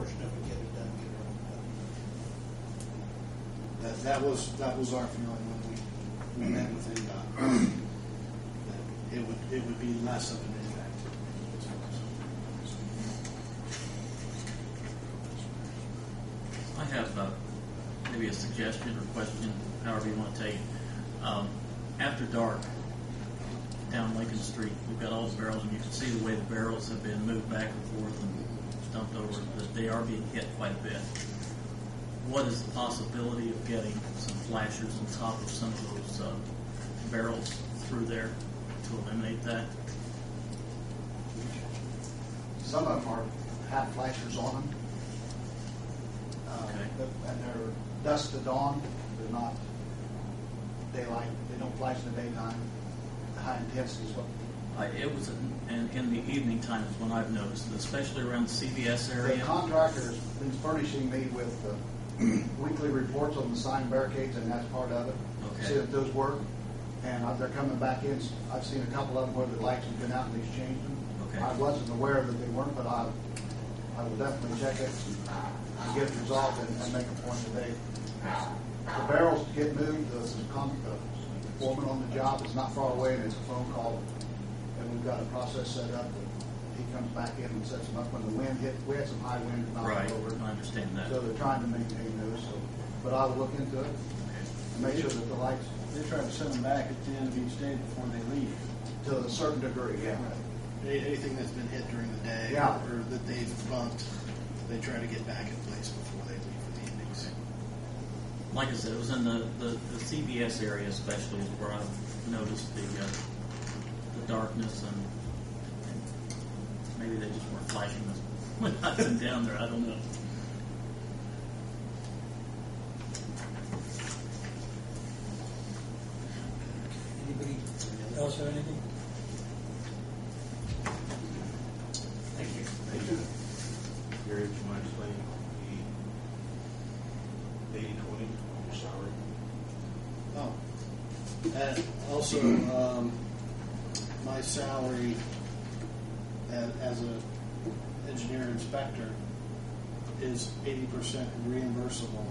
portion of it, get it done, get it That was our feeling when we met with NDOT. That it would be less of an impact. I have maybe a suggestion or question, however you want to take it. After dark, down Lincoln Street, we've got all the barrels, and you can see the way the barrels have been moved back and forth and dumped over, that they are being hit quite a bit. What is the possibility of getting some flashers on top of some of those barrels through there to eliminate that? Some of them have flashers on them. Okay. And they're dusk to dawn. They're not daylight. They don't flash in the daytime. The high intensity is what. It was in the evening times when I've noticed, especially around the CVS area. The contractor has been furnishing me with weekly reports on the sign barricades, and that's part of it. Okay. See if those work. And they're coming back in. I've seen a couple of them where the lights have been out and he's changed them. Okay. I wasn't aware that they weren't, but I will definitely check it and get it resolved and make a point today. The barrels get moved. The foreman on the job is not far away, and it's a phone call. And we've got a process set up that he comes back in and sets them up when the wind hit. We had some high wind Right, over. I understand that. So they're trying to maintain those. So, but I will look into it and make sure that the lights, done. They try to send them back at the end of each day before they leave. to a certain degree, yeah. Anything that's been hit during the day Yeah. or that they've bumped, they try to get back in place before they leave for the evenings. Like I said, it was in the CVS area especially is where I've noticed the darkness, and maybe they just weren't flashing us when I was down there. I don't know. Anybody else have anything? Thank you. Thank you. Gary, would you mind explaining the 80/20 on your salary? Oh, and also my salary as an engineer inspector is 80% reimbursable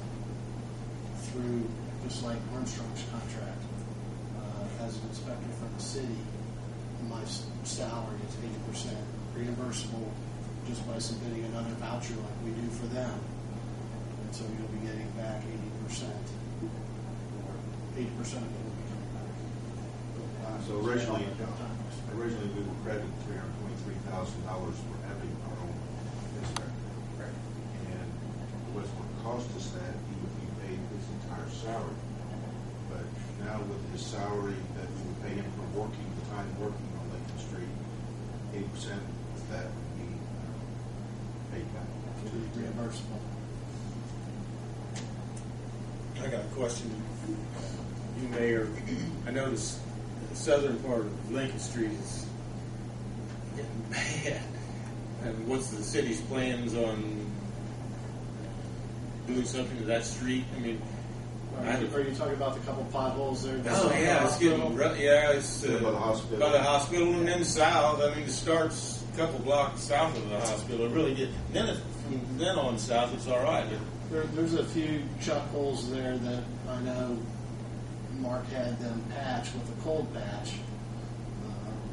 through, just like Armstrong's contract. As an inspector for the city, my salary is 80% reimbursable just by submitting another voucher like we do for them. And so you'll be getting back 80%. Or 80% of it will be coming back. So originally we were credited $323,000 for having our own inspector. And what's going to cost us that, he would be paid his entire salary. But now with his salary that we would pay him for the time working on Lincoln Street, 80% of that would be paid back. To be reimbursable. I got a question. You may, or I noticed the southern part of Lincoln Street is getting bad. And what's the city's plans on doing something to that street? I mean, Are you talking about the couple potholes there? oh yeah, it's getting it's By the hospital. by the hospital, and then south. I mean, it starts a couple blocks south of the hospital. It really from then on south, it's all right. There's a few chuck holes there that I know Mark had them patch with a cold patch.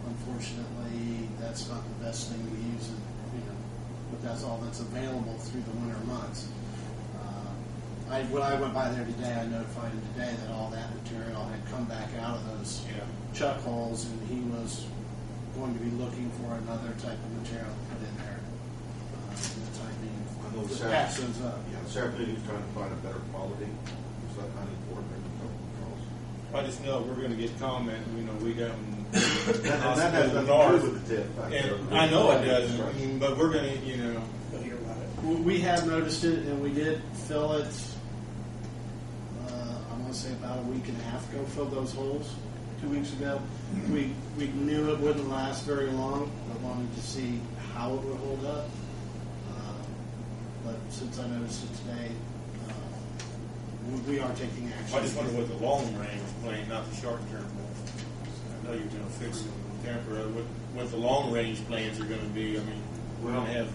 Unfortunately, that's not the best thing to use, but that's all that's available through the winter months. When I went by there today, I notified him today that all that material had come back out of those chuck holes, and he was going to be looking for another type of material to put in there for the time being. I know To patch those up. Yeah, this afternoon he's trying to find a better quality. It's like $104 I just know we're going to get comment. We got that has nothing to do with the TIF. and I know it doesn't, but we're going to, We'll hear about it. We have noticed it, and we did fill it. I want to say about a week and a half ago. Filled those holes 2 weeks ago. We knew it wouldn't last very long, but wanted to see how it would hold up. But since I noticed it today, we are taking action. I just wonder what the long range plan, not the short term. I know you're going to fix it temporarily. What the long range plans are going to be. I mean, we're going to have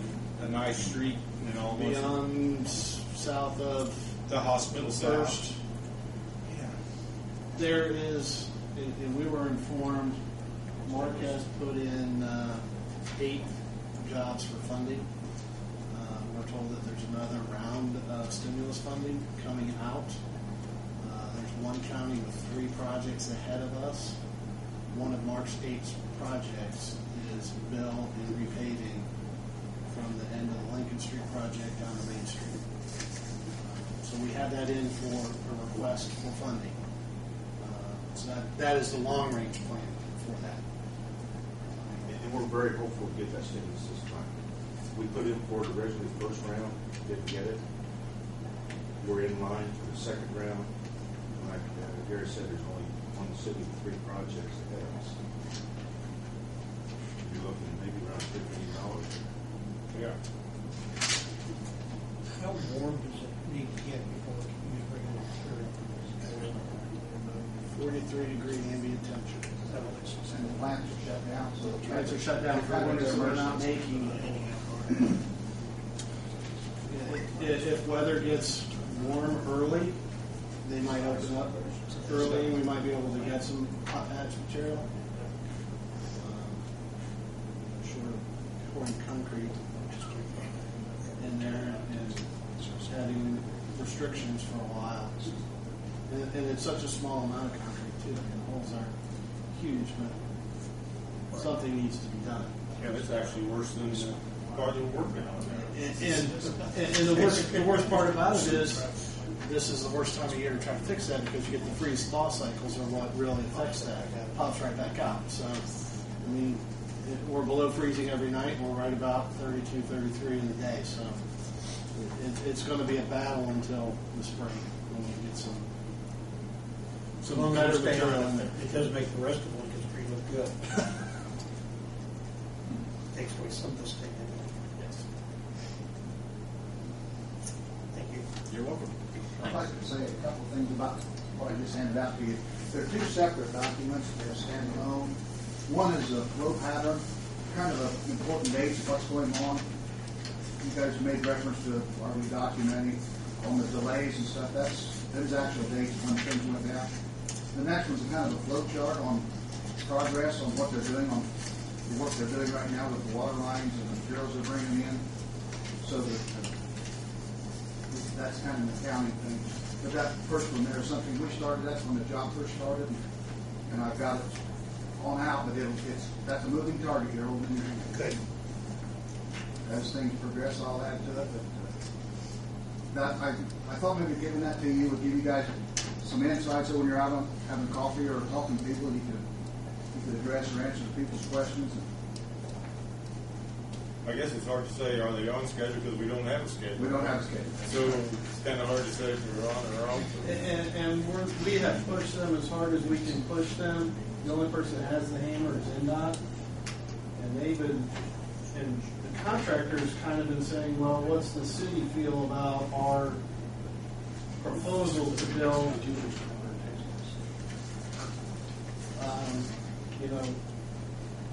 a nice street, you know, almost Beyond south of the hospital First. south. Yeah. There is, and we were informed, Mark has put in 8 jobs for funding. We're told that there's another round of stimulus funding coming out. There's one county with 3 projects ahead of us. One of Mark's 8 projects is bill and repaving from the end of the Lincoln Street project down to Main Street. So we have that in for a request for funding. So that is the long-range plan for that. And we're very hopeful to get that stimulus this time. We put in for it originally the first round, didn't get it. We're in line for the second round. Like Gary said, there's only one city with 3 projects ahead of us. You're looking at maybe around $50 million. Yeah. How warm does it need to get before you bring it through? 43-degree ambient temperature. And the plants are shut down, so. Plants are shut down for winter, so we're not making. If weather gets warm early, they might open up early. We might be able to get some hot patch material. Short of pouring concrete in there and having restrictions for a while. And it's such a small amount of concrete too. I mean, the holes aren't huge, but something needs to be done. Yeah, that's actually worse than the part we're working on. And the worst part about it is, this is the worst time of year to try to fix that because you get the freeze-thaw cycles are what really affects that. It pops right back out. So, I mean, we're below freezing every night. We're right about 32, 33 in the day. So, it's going to be a battle until the spring when we get some better material in there. It does make the rest of the Lincoln Street look good. Takes away some of the sting. Yes. Thank you. You're welcome. I'd like to say a couple of things about what I just handed out to you. They're 2 separate documents. They're standalone. One is a flow pattern, kind of an important dates of what's going on. You guys made reference to are we documenting on the delays and stuff. Those actual dates when things went down. The next one's kind of a flow chart on progress on what they're doing on the work they're doing right now with the water lines and the materials they're bringing in. So that that's kind of an accounting thing. But that first one there is something we started. That's when the job first started, and I've got it on out. But that's a moving target here. Good. As things progress, I'll add to it. But I thought maybe giving that to you would give you guys some insight. So when you're out on having coffee or talking to people, you could address or answer people's questions. I guess it's hard to say, are they on schedule because we don't have a schedule. We don't have a schedule. So it's kind of hard to say if we're on or off. And we have pushed them as hard as we can push them. The only person that has the hammer is NDOT. And and the contractor's kind of been saying, well, what's the city feel about our proposal to build,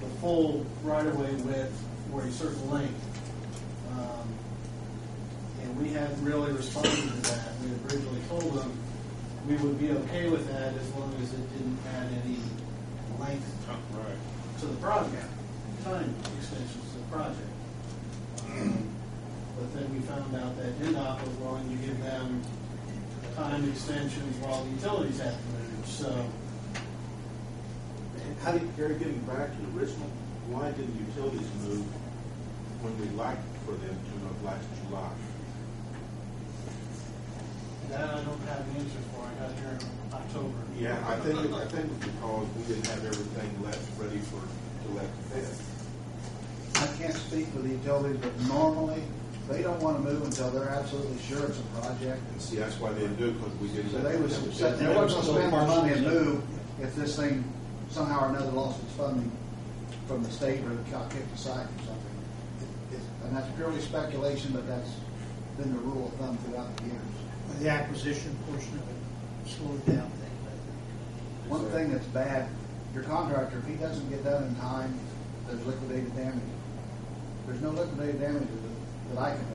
the full right-of-way width for a certain length. And we hadn't really responded to that. We had originally told them we would be okay with that as long as it didn't add any length to the project, time extensions to the project. But then we found out that NDOT was willing to give them time extensions while the utilities had to move. So, How did Gary, getting back to the original, why did the utilities move when we liked for them to move last July? that I don't have the answer for. I got here in October. Yeah, I think it's because we didn't have everything left ready to let the bid. I can't speak for the utilities, but normally they don't want to move until they're absolutely sure it's a project. And see, that's why they didn't do it, because we didn't. So let they them was have a set, bid. they wasn't going to spend their money and move if this thing somehow or another lost its funding from the state or kicked the site or something. And that's purely speculation, but that's been the rule of thumb throughout the years. The acquisition portion of it slowed down things, I think. One thing that's bad, your contractor, if he doesn't get done in time, there's liquidated damage. There's no liquidated damage if the that I can